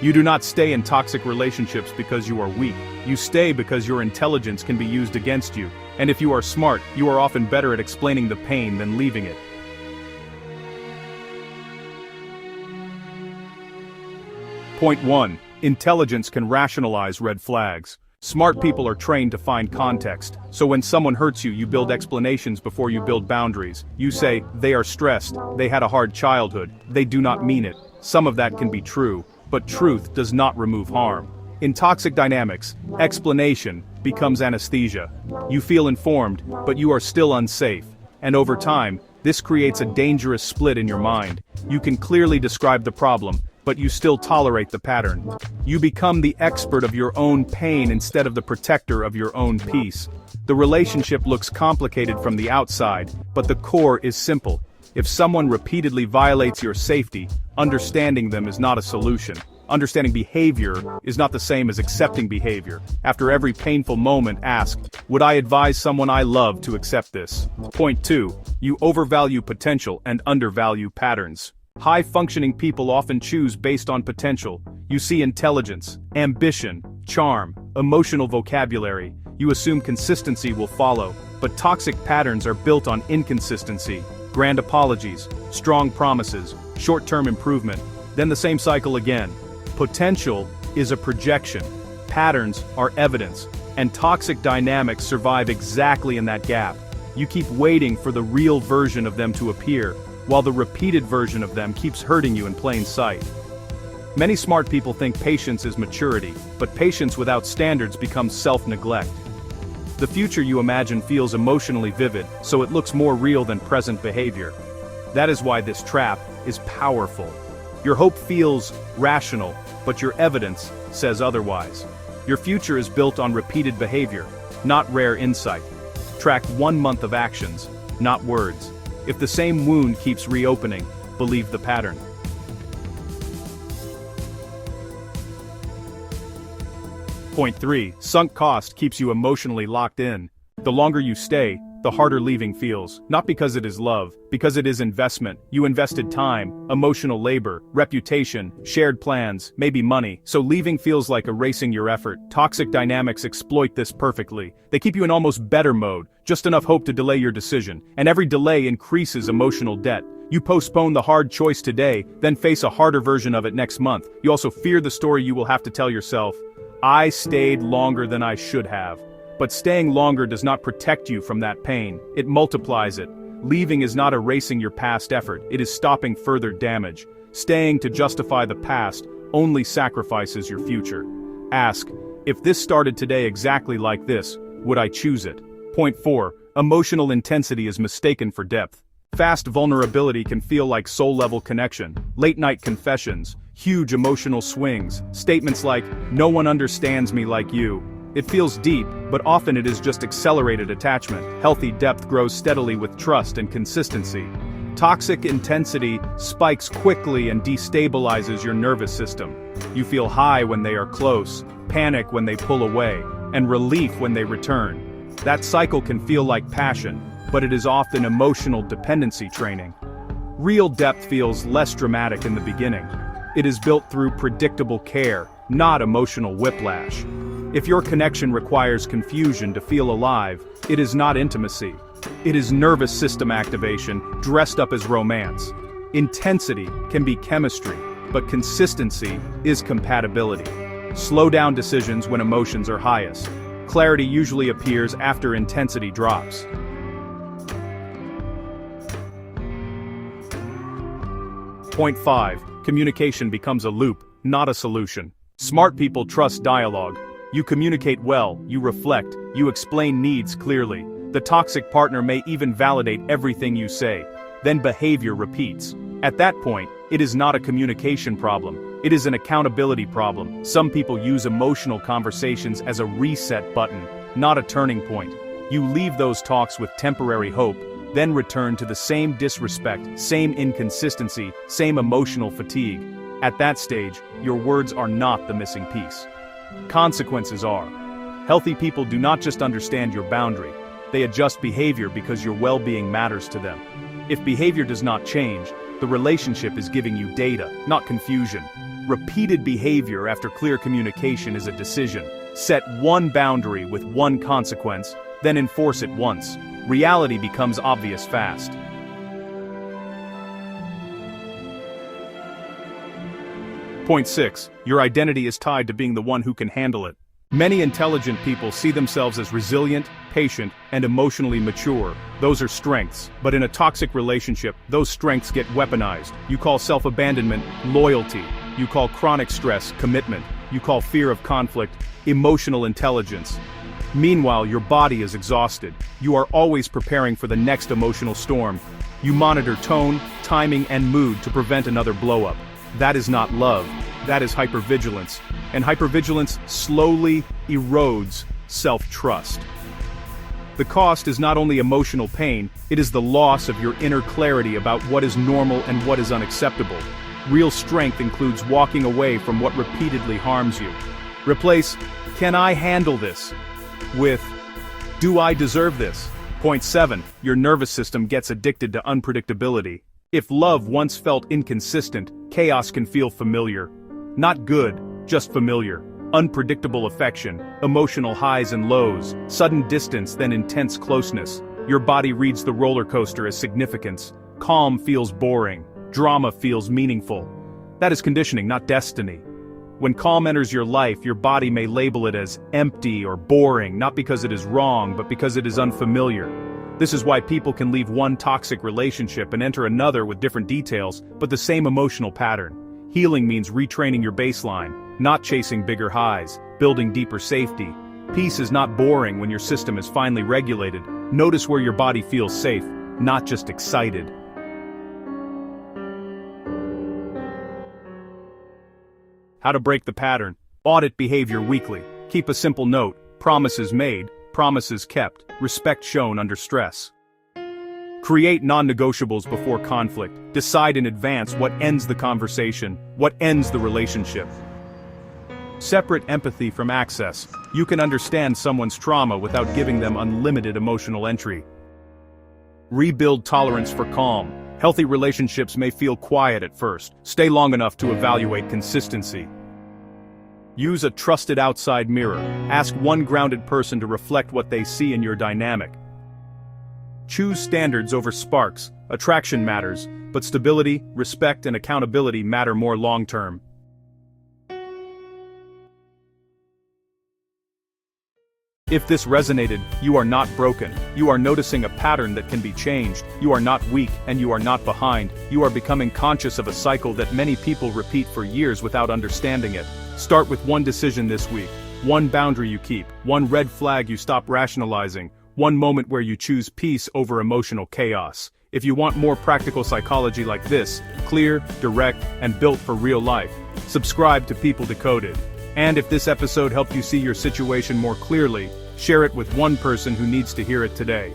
You do not stay in toxic relationships because you are weak. You stay because your intelligence can be used against you, and if you are smart, you are often better at explaining the pain than leaving it. Point 1. Intelligence can rationalize red flags. Smart people are trained to find context, so when someone hurts you, you build explanations before you build boundaries. You say, they are stressed, they had a hard childhood, they do not mean it. Some of that can be true, but truth does not remove harm. In toxic dynamics, explanation becomes anesthesia. You feel informed, but you are still unsafe. And over time, this creates a dangerous split in your mind. You can clearly describe the problem, but you still tolerate the pattern. You become the expert of your own pain instead of the protector of your own peace. The relationship looks complicated from the outside, but the core is simple. If someone repeatedly violates your safety, understanding them is not a solution. Understanding behavior is not the same as accepting behavior. After every painful moment, ask, would I advise someone I love to accept this? Point 2. You overvalue potential and undervalue patterns. High-functioning people often choose based on potential. You see intelligence, ambition, charm, emotional vocabulary. You assume consistency will follow, but toxic patterns are built on inconsistency. Grand apologies, strong promises, short-term improvement, then the same cycle again. Potential is a projection. Patterns are evidence, and toxic dynamics survive exactly in that gap. You keep waiting for the real version of them to appear, while the repeated version of them keeps hurting you in plain sight. Many smart people think patience is maturity, but patience without standards becomes self-neglect. The future you imagine feels emotionally vivid, so it looks more real than present behavior. That is why this trap is powerful. Your hope feels rational, but your evidence says otherwise. Your future is built on repeated behavior, not rare insight. Track 1 month of actions, not words. If the same wound keeps reopening, believe the pattern. Point 3. Sunk cost keeps you emotionally locked in. The longer you stay, the harder leaving feels. Not because it is love, because it is investment. You invested time, emotional labor, reputation, shared plans, maybe money. So leaving feels like erasing your effort. Toxic dynamics exploit this perfectly. They keep you in almost better mode, just enough hope to delay your decision. And every delay increases emotional debt. You postpone the hard choice today, then face a harder version of it next month. You also fear the story you will have to tell yourself. I stayed longer than I should have. But staying longer does not protect you from that pain, it multiplies it. Leaving is not erasing your past effort, it is stopping further damage. Staying to justify the past only sacrifices your future. Ask, if this started today exactly like this, would I choose it? Point 4. Emotional intensity is mistaken for depth. Fast vulnerability can feel like soul-level connection, late-night confessions, huge emotional swings, statements like, no one understands me like you. It feels deep, but often it is just accelerated attachment. Healthy depth grows steadily with trust and consistency. Toxic intensity spikes quickly and destabilizes your nervous system. You feel high when they are close, panic when they pull away, and relief when they return. That cycle can feel like passion, but it is often emotional dependency training. Real depth feels less dramatic in the beginning. It is built through predictable care, not emotional whiplash. If your connection requires confusion to feel alive, it is not intimacy. It is nervous system activation dressed up as romance. Intensity can be chemistry, but consistency is compatibility. Slow down decisions when emotions are highest. Clarity usually appears after intensity drops. Point 5. Communication becomes a loop, not a solution. Smart people trust dialogue. You communicate well, you reflect, you explain needs clearly. The toxic partner may even validate everything you say. Then behavior repeats. At that point, it is not a communication problem. It is an accountability problem. Some people use emotional conversations as a reset button, not a turning point. You leave those talks with temporary hope, then return to the same disrespect, same inconsistency, same emotional fatigue. At that stage, your words are not the missing piece. Consequences are. Healthy people do not just understand your boundary, they adjust behavior because your well-being matters to them. If behavior does not change, the relationship is giving you data, not confusion. Repeated behavior after clear communication is a decision. Set one boundary with one consequence, then enforce it once. Reality becomes obvious fast. Point 6. Your identity is tied to being the one who can handle it. Many intelligent people see themselves as resilient, patient, and emotionally mature. Those are strengths. But in a toxic relationship, those strengths get weaponized. You call self-abandonment loyalty. You call chronic stress commitment. You call fear of conflict emotional intelligence. Meanwhile, your body is exhausted. You are always preparing for the next emotional storm. You monitor tone, timing, and mood to prevent another blow-up. That is not love. That is hypervigilance. And hypervigilance slowly erodes self-trust. The cost is not only emotional pain, it is the loss of your inner clarity about what is normal and what is unacceptable. Real strength includes walking away from what repeatedly harms you. Replace, "Can I handle this?" with, "Do I deserve this?" Point 7. Your nervous system gets addicted to unpredictability. If love once felt inconsistent, chaos can feel familiar. Not good, just familiar. Unpredictable affection, emotional highs and lows, sudden distance then intense closeness. Your body reads the roller coaster as significance. Calm feels boring. Drama feels meaningful. That is conditioning, not destiny. When calm enters your life, your body may label it as empty or boring, not because it is wrong, but because it is unfamiliar. This is why people can leave one toxic relationship and enter another with different details, but the same emotional pattern. Healing means retraining your baseline, not chasing bigger highs, building deeper safety. Peace is not boring when your system is finally regulated. Notice where your body feels safe, not just excited. How to break the pattern. Audit behavior weekly. Keep a simple note. Promises made, promises kept, respect shown under stress. Create non-negotiables before conflict. Decide in advance what ends the conversation, what ends the relationship. Separate empathy from access. You can understand someone's trauma without giving them unlimited emotional entry. Rebuild tolerance for calm. Healthy relationships may feel quiet at first. Stay long enough to evaluate consistency. Use a trusted outside mirror. Ask one grounded person to reflect what they see in your dynamic. Choose standards over sparks. Attraction matters, but stability, respect, and accountability matter more long-term. If this resonated, you are not broken. You are noticing a pattern that can be changed. You are not weak, and you are not behind. You are becoming conscious of a cycle that many people repeat for years without understanding it. Start with one decision this week. One boundary you keep. One red flag you stop rationalizing. One moment where you choose peace over emotional chaos. If you want more practical psychology like this, clear, direct, and built for real life, subscribe to PeopleDecoded. And if this episode helped you see your situation more clearly, share it with one person who needs to hear it today.